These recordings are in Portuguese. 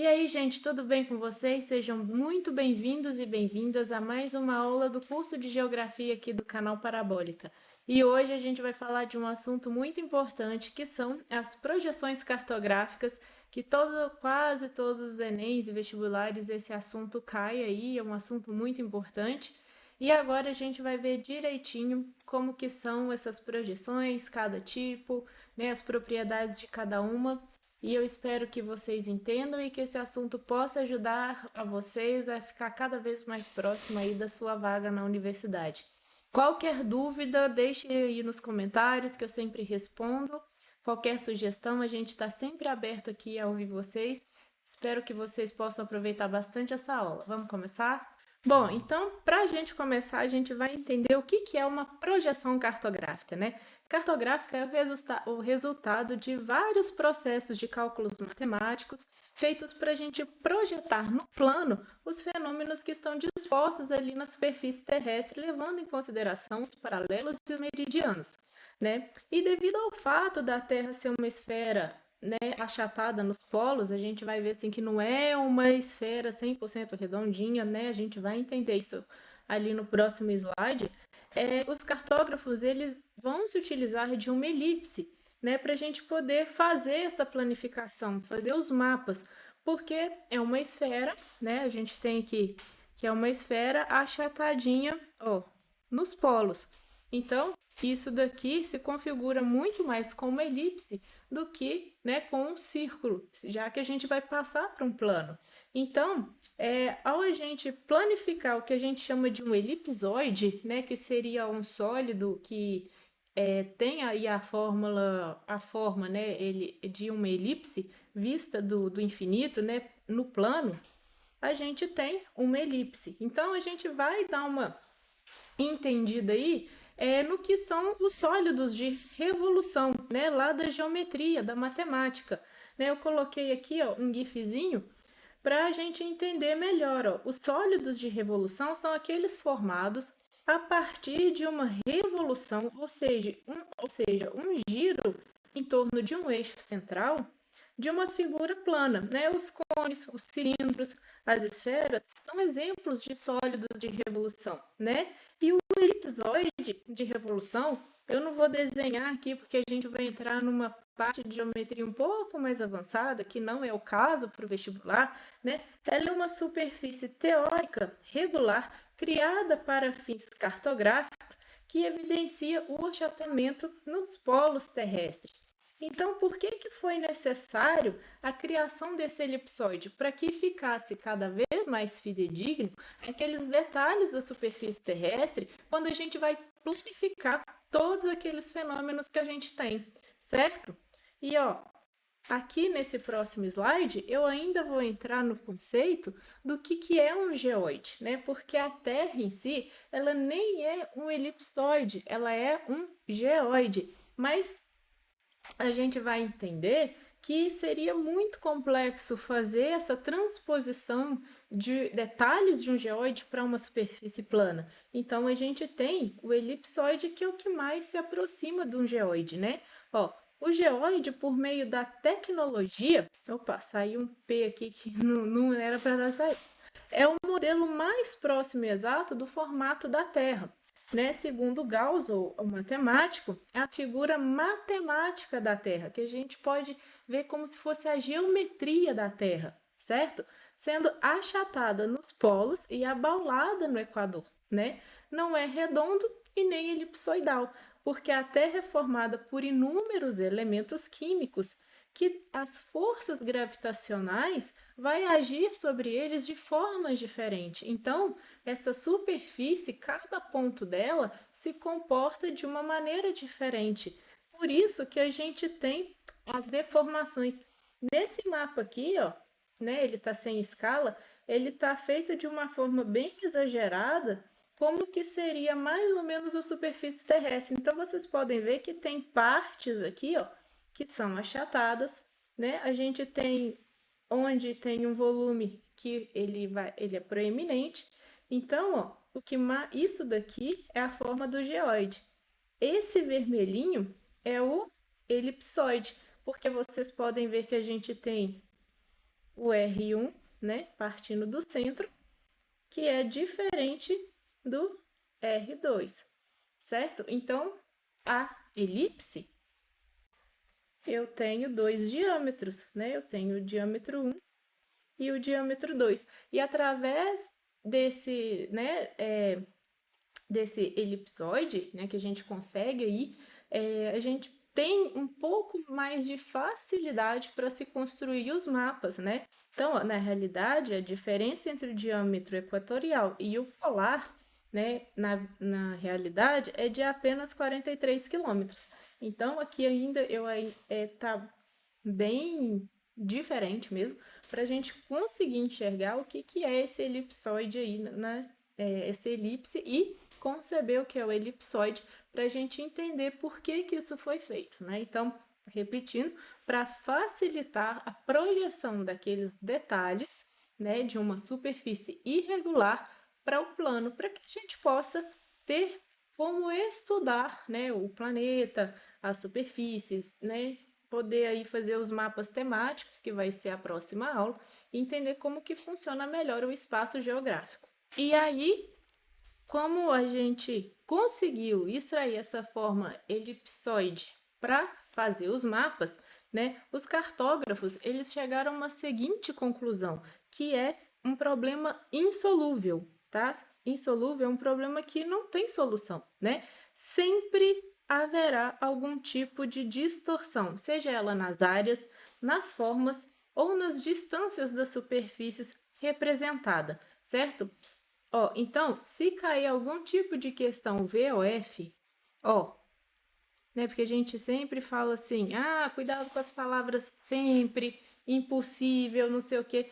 E aí, gente, tudo bem com vocês? Sejam muito bem-vindos e bem-vindas a mais uma aula do curso de Geografia aqui do canal Parabólica. E hoje a gente vai falar de um assunto muito importante, que são as projeções cartográficas, que quase todos os Enems e vestibulares esse assunto cai aí, é um assunto muito importante. E agora a gente vai ver direitinho como que são essas projeções, cada tipo, né, as propriedades de cada uma. E eu espero que vocês entendam e que esse assunto possa ajudar a vocês a ficar cada vez mais próximo aí da sua vaga na universidade. Qualquer dúvida, deixe aí nos comentários que eu sempre respondo. Qualquer sugestão, a gente está sempre aberto aqui a ouvir vocês. Espero que vocês possam aproveitar bastante essa aula. Vamos começar? Bom, então, para a gente começar, a gente vai entender o que é uma projeção cartográfica, né? Cartográfica é o resultado de vários processos de cálculos matemáticos feitos para a gente projetar no plano os fenômenos que estão dispostos ali na superfície terrestre, levando em consideração os paralelos e os meridianos, né? E devido ao fato da Terra ser uma esfera, né, achatada nos polos, a gente vai ver assim que não é uma esfera 100% redondinha, né? A gente vai entender isso ali no próximo slide. Os cartógrafos eles vão se utilizar de uma elipse, né, para a gente poder fazer essa planificação, fazer os mapas, porque é uma esfera, né? A gente tem aqui que é uma esfera achatadinha, ó, nos polos. Então, isso daqui se configura muito mais com uma elipse do que, né, com um círculo, já que a gente vai passar para um plano. Então, ao a gente planificar o que a gente chama de um elipsoide, né, que seria um sólido que tem aí a forma, né, de uma elipse vista do infinito, né, no plano, a gente tem uma elipse. Então, a gente vai dar uma entendida aí no que são os sólidos de revolução, né, lá da geometria, da matemática. Né? Eu coloquei aqui ó, um gifzinho para a gente entender melhor. Ó. Os sólidos de revolução são aqueles formados a partir de uma revolução, ou seja, um giro em torno de um eixo central de uma figura plana. Né? Os cones, os cilindros, as esferas são exemplos de sólidos de revolução. Né? E o elipsoide de revolução, eu não vou desenhar aqui porque a gente vai entrar numa parte de geometria um pouco mais avançada, que não é o caso para o vestibular, né? Ela é uma superfície teórica regular criada para fins cartográficos que evidencia o achatamento nos polos terrestres. Então, por que foi necessário a criação desse elipsoide? Para que ficasse cada vez mais fidedigno aqueles detalhes da superfície terrestre quando a gente vai planificar todos aqueles fenômenos que a gente tem, certo? E ó, aqui nesse próximo slide eu ainda vou entrar no conceito do que é um geoide, né? Porque a Terra em si, ela nem é um elipsoide, ela é um geoide, mas a gente vai entender que seria muito complexo fazer essa transposição de detalhes de um geoide para uma superfície plana. Então, a gente tem o elipsoide, que é o que mais se aproxima de um geoide, né? Ó, o geoide, por meio da tecnologia... Opa, saiu um P aqui que não era para dar saído. É o modelo mais próximo e exato do formato da Terra. Né? Segundo Gauss, o matemático, é a figura matemática da Terra, que a gente pode ver como se fosse a geometria da Terra, certo? Sendo achatada nos polos e abaulada no Equador, né? Não é redondo e nem elipsoidal, porque a Terra é formada por inúmeros elementos químicos que as forças gravitacionais vai agir sobre eles de formas diferentes. Então, essa superfície, cada ponto dela se comporta de uma maneira diferente. Por isso que a gente tem as deformações. Nesse mapa aqui, ó, né, ele está sem escala, ele está feito de uma forma bem exagerada, como que seria mais ou menos a superfície terrestre. Então, vocês podem ver que tem partes aqui, ó, que são achatadas, né? A gente tem onde tem um volume que ele é proeminente. Então, ó, isso daqui é a forma do geoide. Esse vermelhinho é o elipsoide, porque vocês podem ver que a gente tem o R1, né, partindo do centro, que é diferente do R2, certo? Então, a elipse, eu tenho dois diâmetros, né? Eu tenho o diâmetro 1 e o diâmetro 2. E através desse, né, desse elipsoide, né, que a gente consegue aí, a gente tem um pouco mais de facilidade para se construir os mapas, né? Então, na realidade, a diferença entre o diâmetro equatorial e o polar, né, na realidade, é de apenas 43 quilômetros. Então, aqui ainda tá bem diferente mesmo, para a gente conseguir enxergar o que é esse elipsoide aí, essa elipse, e conceber o que é o elipsoide, para a gente entender por que isso foi feito, né? Então, repetindo, para facilitar a projeção daqueles detalhes, né, de uma superfície irregular para o plano, para que a gente possa ter como estudar, né, o planeta, as superfícies, né, poder aí fazer os mapas temáticos, que vai ser a próxima aula, e entender como que funciona melhor o espaço geográfico. E aí, como a gente conseguiu extrair essa forma elipsoide para fazer os mapas, né, os cartógrafos, eles chegaram a uma seguinte conclusão, que é um problema insolúvel, tá? Insolúvel é um problema que não tem solução, né? Sempre haverá algum tipo de distorção, seja ela nas áreas, nas formas ou nas distâncias das superfícies representada, certo? Ó, então, se cair algum tipo de questão VOF, ó, né, porque a gente sempre fala assim, cuidado com as palavras sempre, impossível, não sei o quê.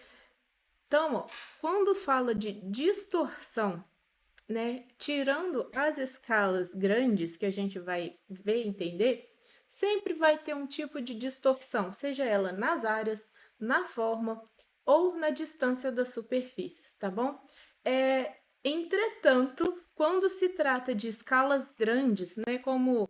Então, ó, quando fala de distorção, né, tirando as escalas grandes que a gente vai ver e entender, sempre vai ter um tipo de distorção, seja ela nas áreas, na forma ou na distância das superfícies, tá bom? Entretanto, quando se trata de escalas grandes, né, como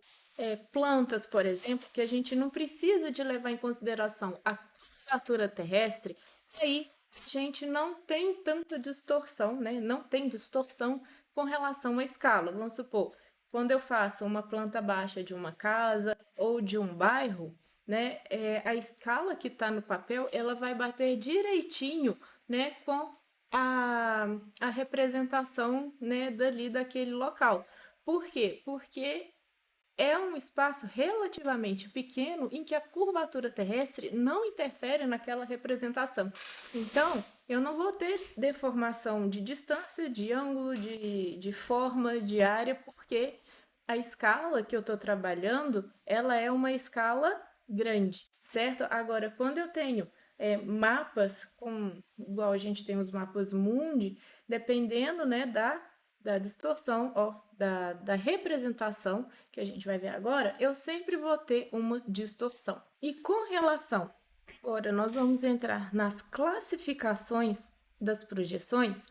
plantas, por exemplo, que a gente não precisa de levar em consideração a curvatura terrestre, aí a gente não tem tanta distorção, né? Não tem distorção com relação à escala. Vamos supor, quando eu faço uma planta baixa de uma casa ou de um bairro, né, a escala que está no papel, ela vai bater direitinho, né, com a representação, né, dali daquele local. Por quê? Porque é um espaço relativamente pequeno em que a curvatura terrestre não interfere naquela representação. Então, eu não vou ter deformação de distância, de ângulo, de forma, de área, porque a escala que eu estou trabalhando, ela é uma escala grande, certo? Agora, quando eu tenho mapas, igual a gente tem os mapas Mundi, dependendo, né, da distorção, ó, da representação, que a gente vai ver agora, eu sempre vou ter uma distorção. E com relação, agora nós vamos entrar nas classificações das projeções,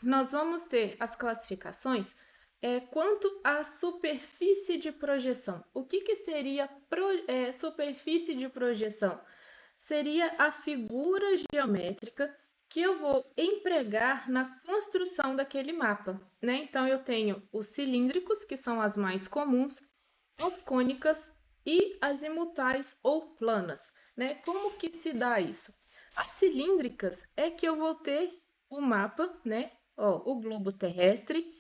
nós vamos ter as classificações quanto à superfície de projeção. O que seria superfície de projeção? Seria a figura geométrica que eu vou empregar na construção daquele mapa, né? Então, eu tenho os cilíndricos, que são as mais comuns, as cônicas e as imutais ou planas, né? Como que se dá isso? As cilíndricas é que eu vou ter o mapa, né? Ó, o globo terrestre,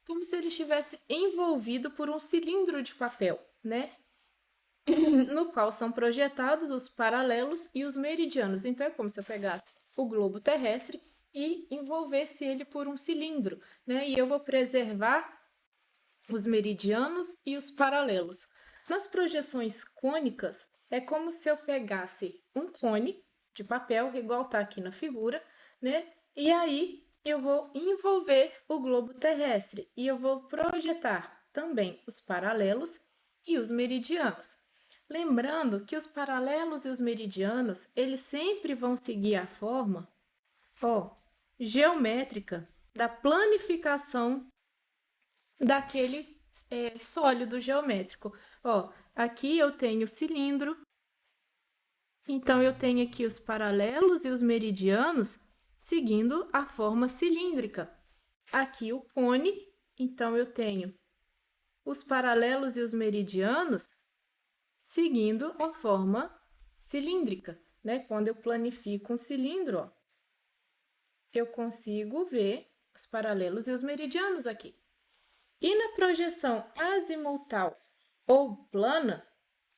como se ele estivesse envolvido por um cilindro de papel, né? No qual são projetados os paralelos e os meridianos. Então, é como se eu pegasse o globo terrestre e envolvesse ele por um cilindro, né? E eu vou preservar os meridianos e os paralelos. Nas projeções cônicas, é como se eu pegasse um cone de papel, igual está aqui na figura, né? E aí eu vou envolver o globo terrestre e eu vou projetar também os paralelos e os meridianos. Lembrando que os paralelos e os meridianos, eles sempre vão seguir a forma, ó, geométrica da planificação daquele sólido geométrico. Ó, aqui eu tenho cilindro, Então, eu tenho aqui os paralelos e os meridianos seguindo a forma cilíndrica. Aqui o cone, então eu tenho os paralelos e os meridianos seguindo a forma cilíndrica, né? Quando eu planifico um cilindro, ó, eu consigo ver os paralelos e os meridianos aqui. E na projeção azimutal ou plana,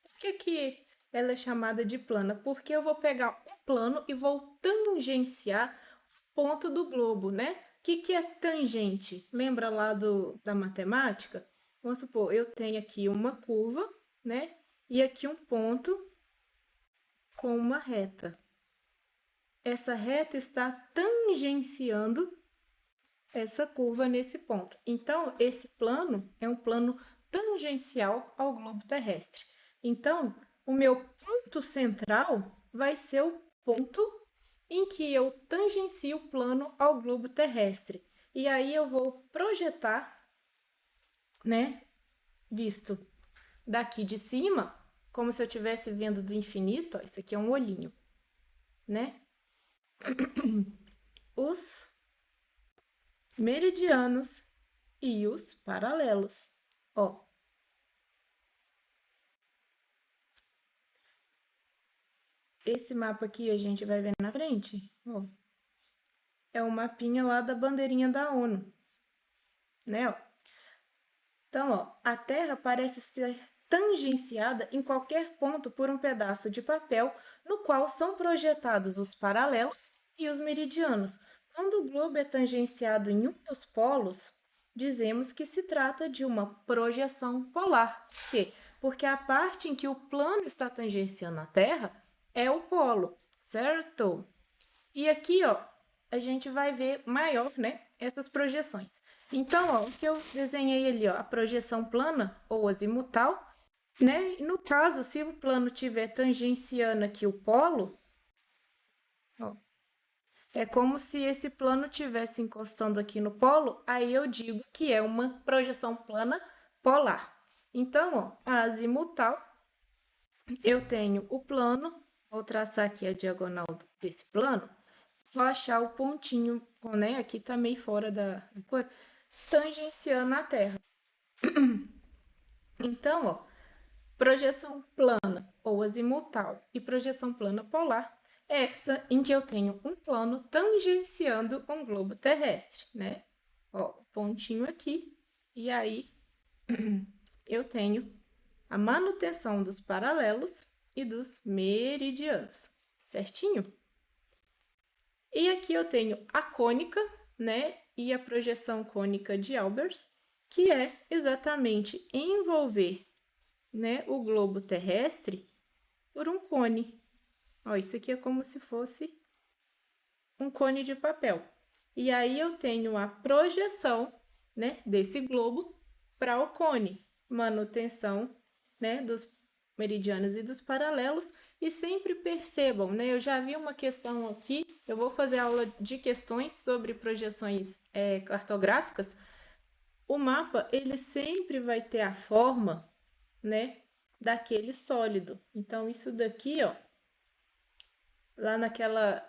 por que ela é chamada de plana? Porque eu vou pegar um plano e vou tangenciar o ponto do globo, né? O que é tangente? Lembra lá da matemática? Vamos supor, eu tenho aqui uma curva, né? E aqui um ponto com uma reta. Essa reta está tangenciando essa curva nesse ponto. Então, esse plano é um plano tangencial ao globo terrestre. Então, o meu ponto central vai ser o ponto em que eu tangencio o plano ao globo terrestre. E aí eu vou projetar, né, visto daqui de cima, como se eu estivesse vendo do infinito, ó, isso aqui é um olhinho, né? Os meridianos e os paralelos, ó. Esse mapa aqui a gente vai ver na frente, ó. É o mapinha lá da bandeirinha da ONU, né, ó. Então, ó, a Terra parece ser tangenciada em qualquer ponto por um pedaço de papel no qual são projetados os paralelos e os meridianos. Quando o globo é tangenciado em um dos polos, dizemos que se trata de uma projeção polar. Por quê? Porque a parte em que o plano está tangenciando a Terra é o polo, certo? E aqui, ó, a gente vai ver maior, né, essas projeções. Então, ó, o que eu desenhei ali, ó, a projeção plana ou azimutal, né? No caso, se o plano estiver tangenciando aqui o polo, ó, é como se esse plano estivesse encostando aqui no polo, aí eu digo que é uma projeção plana polar. Então, ó, a azimutal, eu tenho o plano, vou traçar aqui a diagonal desse plano, vou achar o pontinho, né? Aqui tá meio fora da cor, tangenciando a Terra. Então, ó, projeção plana ou azimutal e projeção plana polar é essa em que eu tenho um plano tangenciando um globo terrestre, né? Ó, o pontinho aqui, e aí eu tenho a manutenção dos paralelos e dos meridianos, certinho? E aqui eu tenho a cônica, né? E a projeção cônica de Albers, que é exatamente envolver, né, o globo terrestre por um cone. Ó, isso aqui é como se fosse um cone de papel. E aí eu tenho a projeção, né, desse globo para o cone, manutenção, né, dos meridianos e dos paralelos. E sempre percebam, né, eu já vi uma questão aqui, eu vou fazer aula de questões sobre projeções cartográficas. O mapa, ele sempre vai ter a forma, né, daquele sólido. Então, isso daqui, ó, lá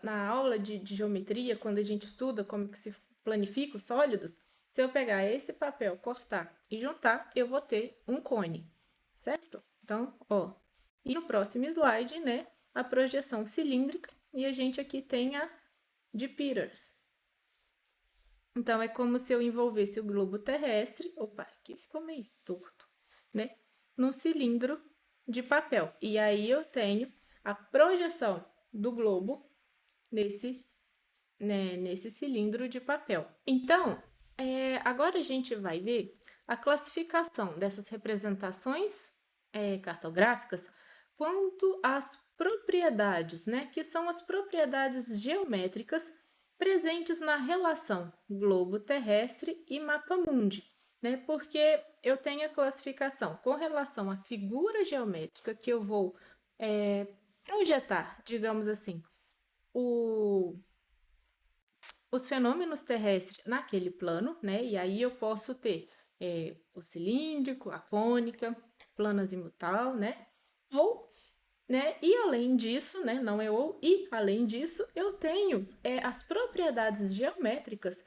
na aula de geometria, quando a gente estuda como que se planifica os sólidos, se eu pegar esse papel, cortar e juntar, eu vou ter um cone, certo? Então, ó, e no próximo slide, né, a projeção cilíndrica, e a gente aqui tem a de Peters. Então, é como se eu envolvesse o globo terrestre, opa, aqui ficou meio torto, né, num cilindro de papel. E aí eu tenho a projeção do globo nesse cilindro de papel. Então, agora a gente vai ver a classificação dessas representações cartográficas quanto às propriedades, né, que são as propriedades geométricas presentes na relação globo terrestre e mapa mundi, né, porque eu tenho a classificação com relação à figura geométrica que eu vou projetar, digamos assim, os fenômenos terrestres naquele plano, né? E aí eu posso ter o cilíndrico, a cônica, plano azimutal, né? Ou né? E além disso, né? Não é ou, e além disso, eu tenho as propriedades geométricas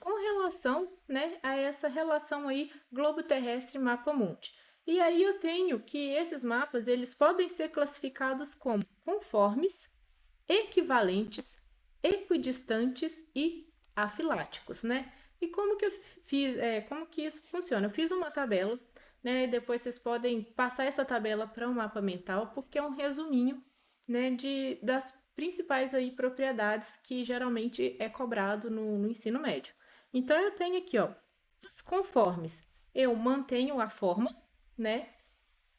com relação, né, a essa relação aí globo terrestre mapa mundi. E aí eu tenho que esses mapas eles podem ser classificados como conformes, equivalentes, equidistantes e afiláticos, né? E como que eu fiz, como que isso funciona? Eu fiz uma tabela, né? E depois vocês podem passar essa tabela para um mapa mental, porque é um resuminho, né, das principais aí propriedades que geralmente é cobrado no ensino médio. Então eu tenho aqui, ó, os conformes. Eu mantenho a forma, né?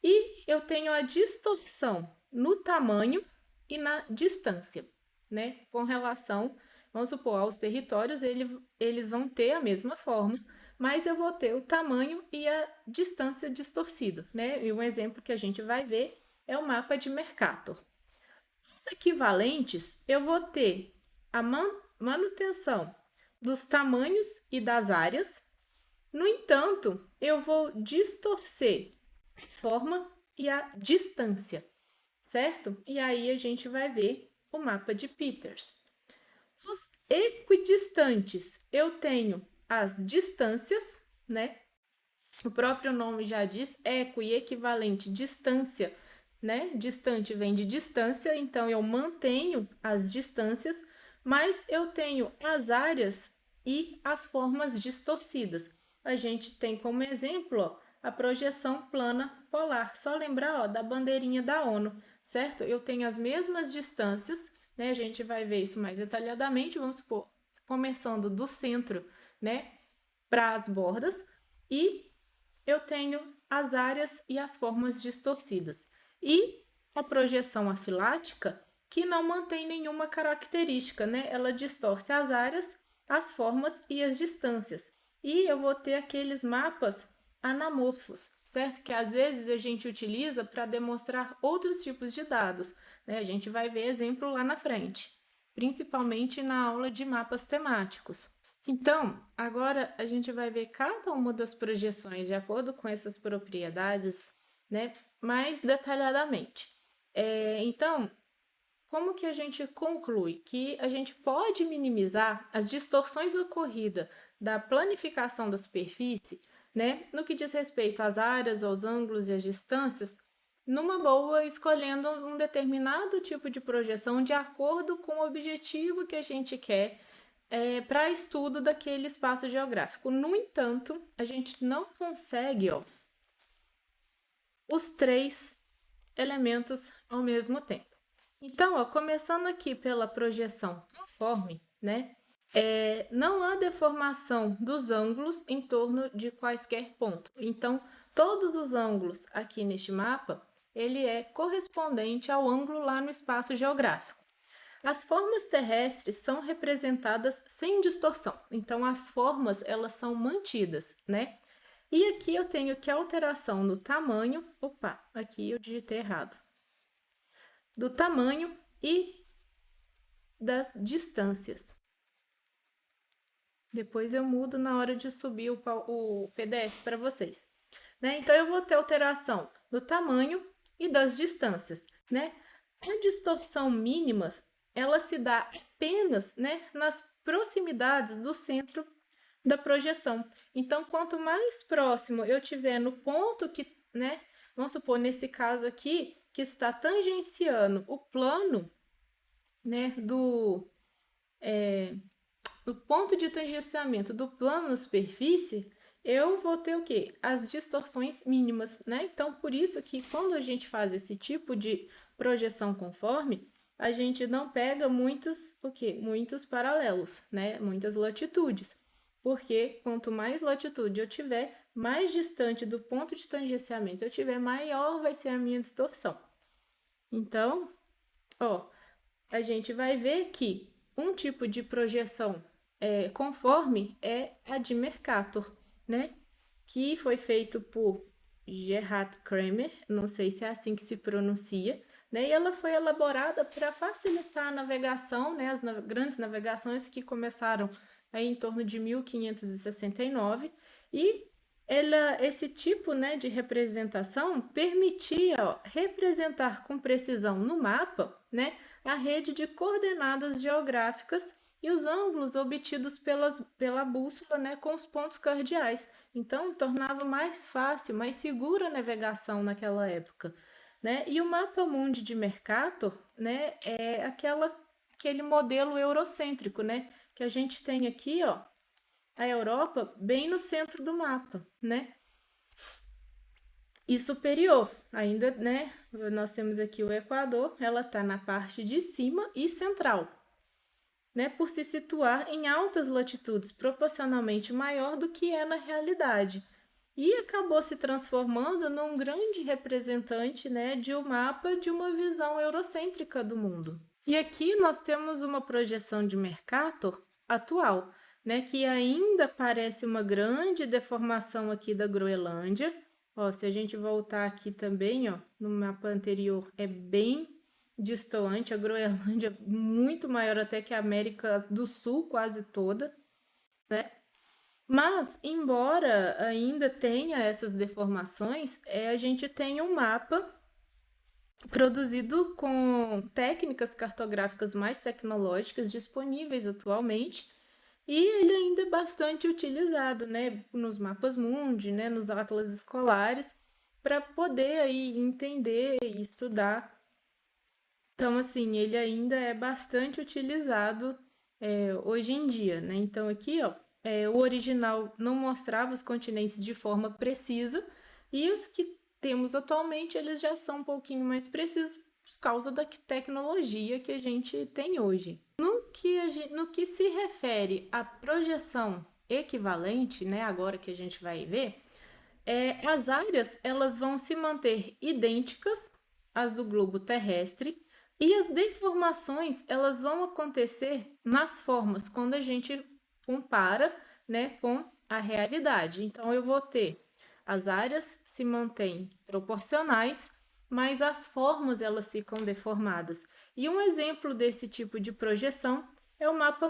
E eu tenho a distorção no tamanho e na distância, né? Com relação, vamos supor, aos territórios, eles vão ter a mesma forma, mas eu vou ter o tamanho e a distância distorcido, né? E um exemplo que a gente vai ver é o mapa de Mercator. Os equivalentes, eu vou ter a manutenção dos tamanhos e das áreas. No entanto, eu vou distorcer a forma e a distância, certo? E aí a gente vai ver o mapa de Peters. Os equidistantes, eu tenho as distâncias, né? O próprio nome já diz, equi e equivalente, distância, né? Distante vem de distância, então eu mantenho as distâncias, mas eu tenho as áreas e as formas distorcidas. A gente tem como exemplo, ó, a projeção plana polar. Só lembrar, ó, da bandeirinha da ONU, certo? Eu tenho as mesmas distâncias, né? A gente vai ver isso mais detalhadamente, vamos supor, começando do centro, né, para as bordas, e eu tenho as áreas e as formas distorcidas. E a projeção afilática, que não mantém nenhuma característica, né? Ela distorce as áreas, as formas e as distâncias. E eu vou ter aqueles mapas anamorfos, certo? Que às vezes a gente utiliza para demonstrar outros tipos de dados, né? A gente vai ver exemplo lá na frente, principalmente na aula de mapas temáticos. Então, agora a gente vai ver cada uma das projeções de acordo com essas propriedades, né, mais detalhadamente. Então, como que a gente conclui? Que a gente pode minimizar as distorções ocorridas da planificação da superfície, né, no que diz respeito às áreas, aos ângulos e às distâncias, numa boa, escolhendo um determinado tipo de projeção de acordo com o objetivo que a gente quer para estudo daquele espaço geográfico. No entanto, a gente não consegue, ó, os três elementos ao mesmo tempo. Então, ó, começando aqui pela projeção conforme, né? Não há deformação dos ângulos em torno de quaisquer pontos. Então, todos os ângulos aqui neste mapa, ele é correspondente ao ângulo lá no espaço geográfico. As formas terrestres são representadas sem distorção. Então, as formas, elas são mantidas, né? E aqui eu tenho que a alteração no tamanho... Opa, aqui eu digitei errado. Do tamanho e das distâncias. Depois eu mudo na hora de subir o PDF para vocês, né? Então, eu vou ter alteração do tamanho e das distâncias, né? A distorção mínima, ela se dá apenas, né, nas proximidades do centro da projeção. Então, quanto mais próximo eu tiver no ponto que, né, vamos supor, nesse caso aqui, que está tangenciando o plano, né, do ponto de tangenciamento do plano na superfície, eu vou ter o quê? As distorções mínimas, né? Então, por isso que quando a gente faz esse tipo de projeção conforme, a gente não pega muitos paralelos, né? Muitas latitudes. Porque quanto mais latitude eu tiver, mais distante do ponto de tangenciamento eu tiver, maior vai ser a minha distorção. Então, ó, a gente vai ver que um tipo de projeção conforme é a de Mercator, né? Que foi feito por Gerhard Kramer, não sei se é assim que se pronuncia, né? E ela foi elaborada para facilitar a navegação, né? As grandes navegações que começaram aí em torno de 1569 e esse tipo, né, de representação permitia, ó, representar com precisão no mapa, né, a rede de coordenadas geográficas e os ângulos obtidos pela bússola, né, com os pontos cardeais. Então, tornava mais fácil, mais segura a navegação naquela época, né? E o mapa mundi de Mercator, né, é aquele modelo eurocêntrico, né, que a gente tem aqui, ó, a Europa bem no centro do mapa, né? E superior, ainda, né? Nós temos aqui o Equador, ela está na parte de cima e central, né? Por se situar em altas latitudes, proporcionalmente maior do que é na realidade. E acabou se transformando num grande representante, né, de um mapa de uma visão eurocêntrica do mundo. E aqui nós temos uma projeção de Mercator atual, né, que ainda parece uma grande deformação aqui da Groenlândia. Ó, se a gente voltar aqui também, ó, no mapa anterior, é bem distoante, a Groenlândia é muito maior até que a América do Sul, quase toda, né? Mas, embora ainda tenha essas deformações, a gente tem um mapa produzido com técnicas cartográficas mais tecnológicas disponíveis atualmente, e ele ainda é bastante utilizado, né, nos mapas mundi, né, nos atlas escolares, para poder aí entender e estudar. Então, assim, ele ainda é bastante utilizado hoje em dia, né? Então, aqui, ó, o original não mostrava os continentes de forma precisa, e os que temos atualmente, eles já são um pouquinho mais precisos por causa da tecnologia que a gente tem hoje. No que se refere à projeção equivalente, né, agora que a gente vai ver, as áreas elas vão se manter idênticas às do globo terrestre, e as deformações elas vão acontecer nas formas quando a gente compara, né, com a realidade. Então eu vou ter as áreas se mantêm proporcionais, mas as formas elas ficam deformadas. E um exemplo desse tipo de projeção é o mapa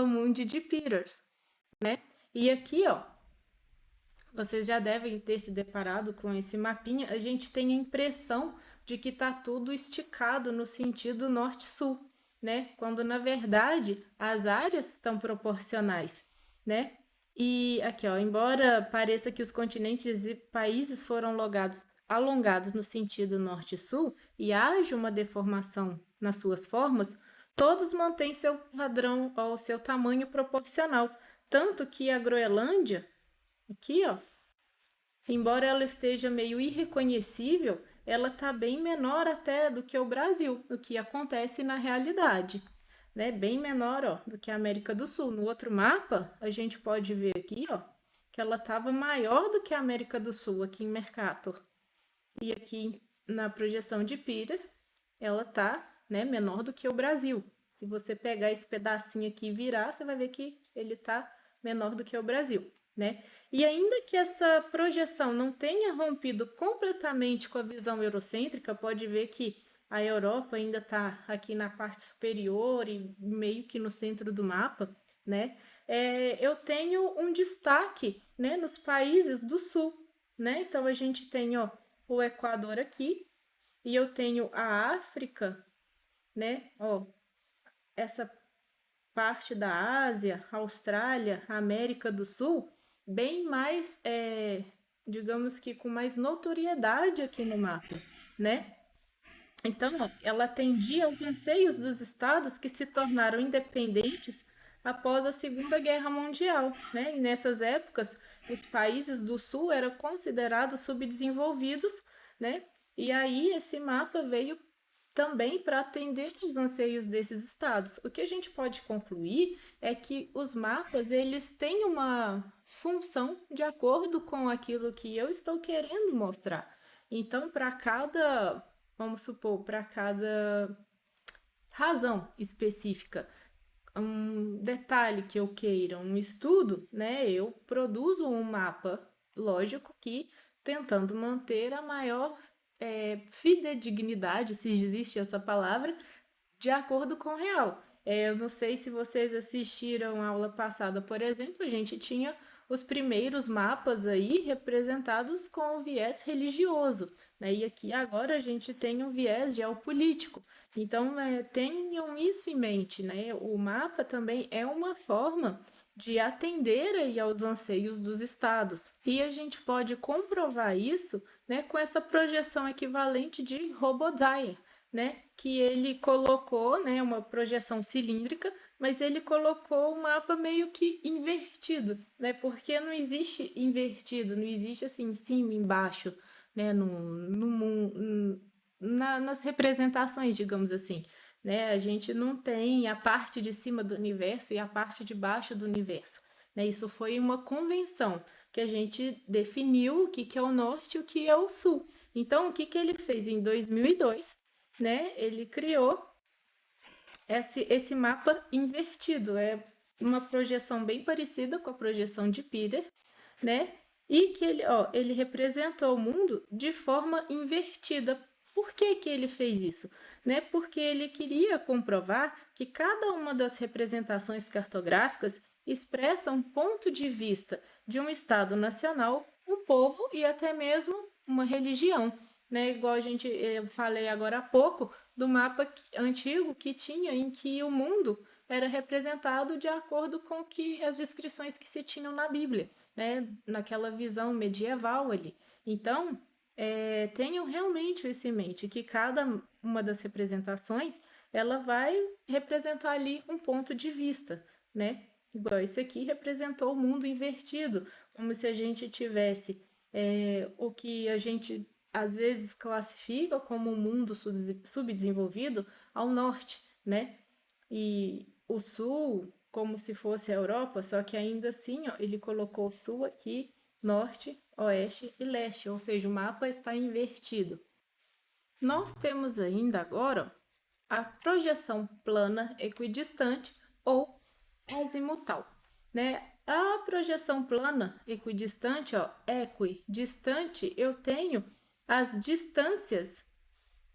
mundi de Peters, né? E aqui, ó, vocês já devem ter se deparado com esse mapinha. A gente tem a impressão de que está tudo esticado no sentido norte-sul, né? Quando na verdade as áreas estão proporcionais, né? E aqui, ó, embora pareça que os continentes e países foram alongados no sentido norte-sul e haja uma deformação nas suas formas, todos mantêm seu padrão ou seu tamanho proporcional. Tanto que a Groenlândia, aqui, ó, embora ela esteja meio irreconhecível, ela está bem menor até do que o Brasil, o que acontece na realidade, né? Bem menor, ó, do que a América do Sul. No outro mapa, a gente pode ver aqui, ó, que ela estava maior do que a América do Sul, aqui em Mercator. E aqui na projeção de Peter, ela tá, né, menor do que o Brasil. Se você pegar esse pedacinho aqui e virar, você vai ver que ele tá menor do que o Brasil, né? E ainda que essa projeção não tenha rompido completamente com a visão eurocêntrica, pode ver que a Europa ainda está aqui na parte superior e meio que no centro do mapa, né? Eu tenho um destaque, né, nos países do sul, né? Então a gente tem, ó, o Equador aqui, e eu tenho a África, né? Ó, essa parte da Ásia, Austrália, América do Sul, bem mais, digamos que com mais notoriedade aqui no mapa, né? Então, ó, ela atendia aos anseios dos estados que se tornaram independentes após a Segunda Guerra Mundial, né? E nessas épocas, os países do Sul eram considerados subdesenvolvidos, né? E aí esse mapa veio também para atender os anseios desses estados. O que a gente pode concluir é que os mapas eles têm uma função de acordo com aquilo que eu estou querendo mostrar. Então, para cada, vamos supor, para cada razão específica, um detalhe que eu queira, um estudo, né? Eu produzo um mapa, lógico que tentando manter a maior fidedignidade, se existe essa palavra, de acordo com o real. Eu não sei se vocês assistiram a aula passada, por exemplo, a gente tinha os primeiros mapas aí representados com o viés religioso, né? E aqui agora a gente tem um viés geopolítico. Então, tenham isso em mente, né? O mapa também é uma forma de atender aí aos anseios dos estados. E a gente pode comprovar isso, né, com essa projeção equivalente de Robotzayer, né, que ele colocou, né, uma projeção cilíndrica, mas ele colocou o mapa meio que invertido, né, porque não existe invertido, não existe assim em cima, embaixo, né, nas representações, digamos assim, né? A gente não tem a parte de cima do universo e a parte de baixo do universo, né? Isso foi uma convenção que a gente definiu o que é o norte e o que é o sul. Então, o que ele fez em 2002, né? Ele criou esse mapa invertido. É uma projeção bem parecida com a projeção de Peter, né? E que ele representou o mundo de forma invertida. Por que ele fez isso? Né? Porque ele queria comprovar que cada uma das representações cartográficas expressa um ponto de vista de um Estado nacional, um povo e até mesmo uma religião. Né? Igual eu falei agora há pouco do mapa antigo que tinha, em que o mundo era representado de acordo com as descrições que se tinham na Bíblia, né? Naquela visão medieval ali. Então, tenham realmente isso em mente, que cada uma das representações, ela vai representar ali um ponto de vista, né? Igual esse aqui representou o mundo invertido, como se a gente tivesse o que a gente às vezes classifica como um mundo subdesenvolvido ao norte, né? E o sul como se fosse a Europa, só que ainda assim, ó, ele colocou o sul aqui, norte, oeste e leste, ou seja, o mapa está invertido. Nós temos ainda agora ó, a projeção plana equidistante ou azimutal, né? A projeção plana equidistante, ó, equidistante, eu tenho as distâncias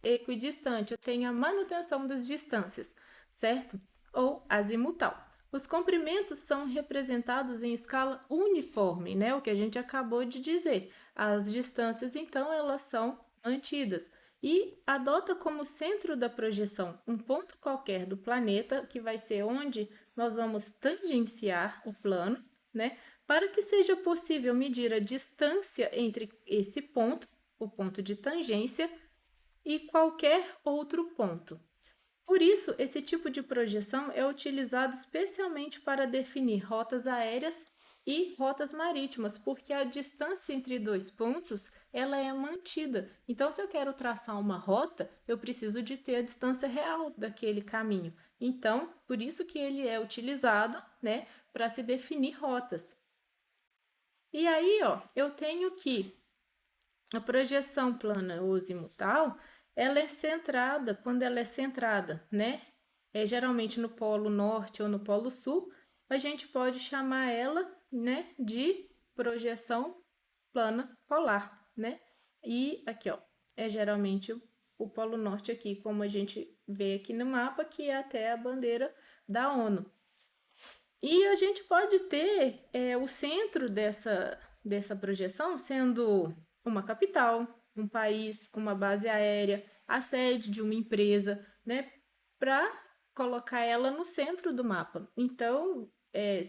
equidistante, eu tenho a manutenção das distâncias, certo? Ou azimutal. Os comprimentos são representados em escala uniforme, né? O que a gente acabou de dizer. As distâncias, então, elas são mantidas. E adota como centro da projeção um ponto qualquer do planeta, que vai ser onde nós vamos tangenciar o plano, né? Para que seja possível medir a distância entre esse ponto, o ponto de tangência, e qualquer outro ponto. Por isso, esse tipo de projeção é utilizado especialmente para definir rotas aéreas e rotas marítimas, porque a distância entre dois pontos ela é mantida. Então, se eu quero traçar uma rota, eu preciso de ter a distância real daquele caminho. Então, por isso que ele é utilizado, né, para se definir rotas. E aí, ó, eu tenho que a projeção plana ou azimutal, ela é centrada, quando ela é centrada, né? Geralmente no polo norte ou no polo sul, a gente pode chamar ela, né, de projeção plana polar, né? E aqui, ó, é geralmente o polo norte aqui, como a gente vê aqui no mapa, que é até a bandeira da ONU. E a gente pode ter o centro dessa projeção sendo uma capital, um país com uma base aérea, a sede de uma empresa, né, para colocar ela no centro do mapa. Então,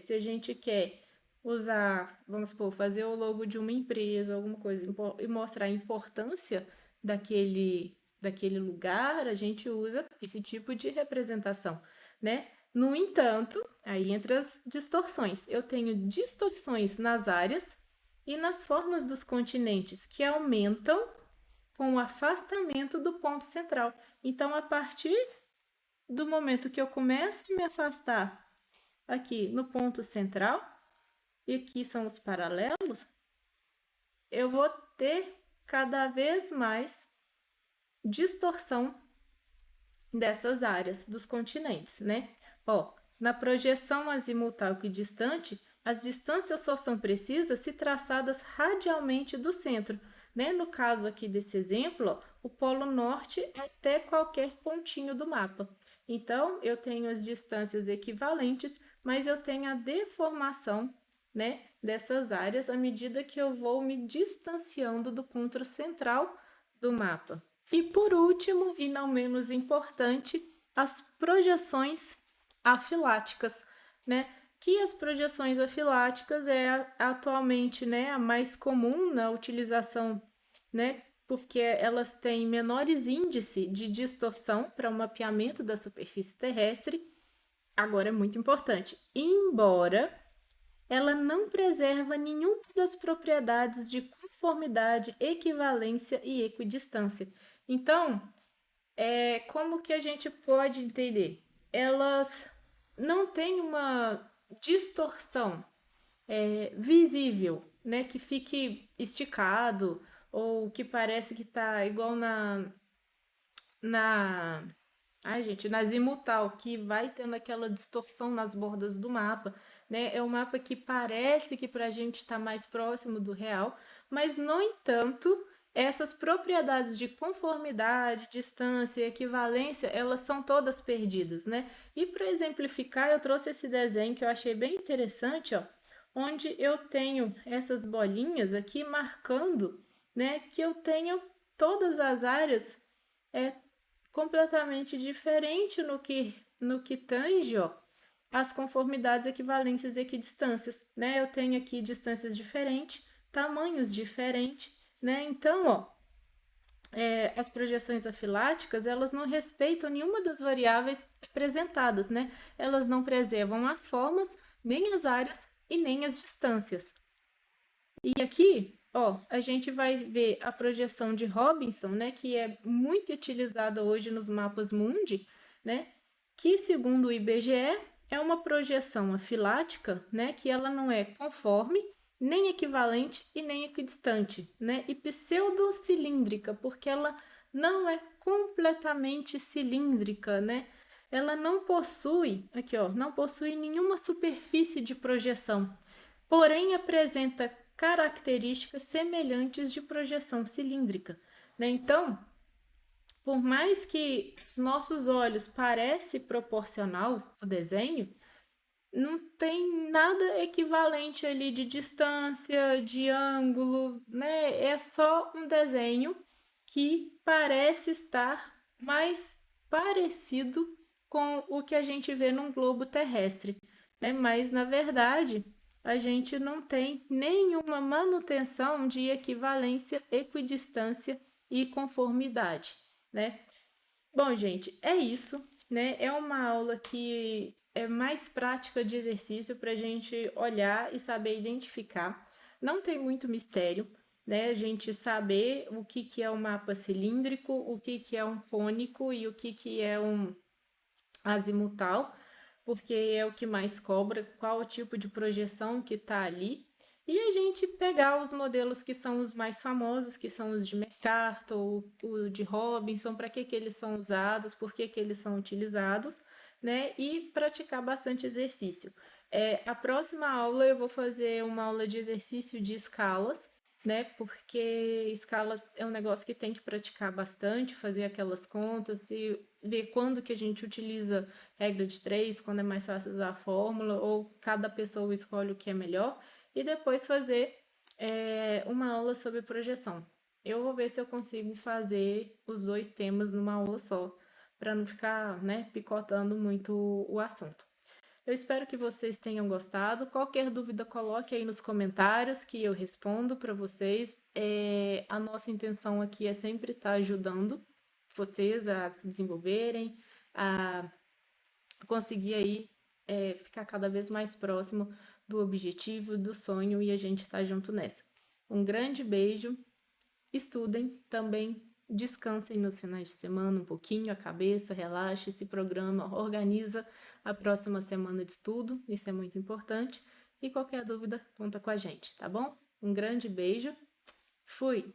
se a gente quer usar, vamos supor, fazer o logo de uma empresa, alguma coisa, e mostrar a importância daquele lugar, a gente usa esse tipo de representação, né? No entanto, aí entra as distorções. Eu tenho distorções nas áreas e nas formas dos continentes que aumentam com o afastamento do ponto central. Então, a partir do momento que eu começo a me afastar aqui no ponto central, e aqui são os paralelos, eu vou ter cada vez mais distorção dessas áreas dos continentes, né? Ó, na projeção azimutal equidistante, as distâncias só são precisas se traçadas radialmente do centro, né? No caso aqui desse exemplo, ó, o polo norte até qualquer pontinho do mapa. Então, eu tenho as distâncias equivalentes, mas eu tenho a deformação né, dessas áreas à medida que eu vou me distanciando do ponto central do mapa. E por último, e não menos importante, as projeções afiláticas, né? Que as projeções afiláticas é atualmente, né, a mais comum na utilização, né? Porque elas têm menores índices de distorção para o mapeamento da superfície terrestre. Agora é muito importante, embora ela não preserva nenhuma das propriedades de conformidade, equivalência e equidistância. Então, como que a gente pode entender? Elas não têm uma distorção visível, né? Que fique esticado ou que parece que tá igual na Ai, gente, na azimutal, que vai tendo aquela distorção nas bordas do mapa, né? É um mapa que parece que para a gente está mais próximo do real, mas, no entanto, essas propriedades de conformidade, distância e equivalência, elas são todas perdidas, né? E para exemplificar, eu trouxe esse desenho que eu achei bem interessante, ó, onde eu tenho essas bolinhas aqui marcando, né, que eu tenho todas as áreas é, completamente diferente no que tange, ó, as conformidades, equivalências e equidistâncias, né? Eu tenho aqui distâncias diferentes, tamanhos diferentes, né? Então, ó, as projeções afiláticas, elas não respeitam nenhuma das variáveis apresentadas, né? Elas não preservam as formas, nem as áreas e nem as distâncias. E aqui, ó, a gente vai ver a projeção de Robinson, né, que é muito utilizada hoje nos mapas mundi, né, que segundo o IBGE é uma projeção afilática, né, que ela não é conforme, nem equivalente e nem equidistante, né, e pseudocilíndrica, porque ela não é completamente cilíndrica, né? Ela não possui, aqui ó, não possui nenhuma superfície de projeção, porém apresenta características semelhantes de projeção cilíndrica, né? Então, por mais que os nossos olhos parece proporcional o desenho, não tem nada equivalente ali de distância, de ângulo, né? É só um desenho que parece estar mais parecido com o que a gente vê num globo terrestre, né? Mas na verdade, a gente não tem nenhuma manutenção de equivalência, equidistância e conformidade, né? Bom, gente, é isso, né? É uma aula que é mais prática de exercício para a gente olhar e saber identificar. Não tem muito mistério, né? A gente saber o que que é um mapa cilíndrico, o que que é um cônico e o que é um azimutal, porque é o que mais cobra, qual o tipo de projeção que está ali. E a gente pegar os modelos que são os mais famosos, que são os de Mercator, o de Robinson, para que eles são usados, por que eles são utilizados, né? E praticar bastante exercício. A próxima aula eu vou fazer uma aula de exercício de escalas, né? Porque escala é um negócio que tem que praticar bastante, fazer aquelas contas e ver quando que a gente utiliza regra de três, quando é mais fácil usar a fórmula, ou cada pessoa escolhe o que é melhor, e depois fazer uma aula sobre projeção. Eu vou ver se eu consigo fazer os dois temas numa aula só, para não ficar, né, picotando muito o assunto. Eu espero que vocês tenham gostado. Qualquer dúvida, coloque aí nos comentários que eu respondo para vocês. A nossa intenção aqui é sempre estar ajudando vocês a se desenvolverem, a conseguir aí ficar cada vez mais próximo do objetivo, do sonho e a gente tá junto nessa. Um grande beijo, estudem também, descansem nos finais de semana um pouquinho a cabeça, relaxe, se programa, organiza a próxima semana de estudo, isso é muito importante. E qualquer dúvida, conta com a gente, tá bom? Um grande beijo, fui!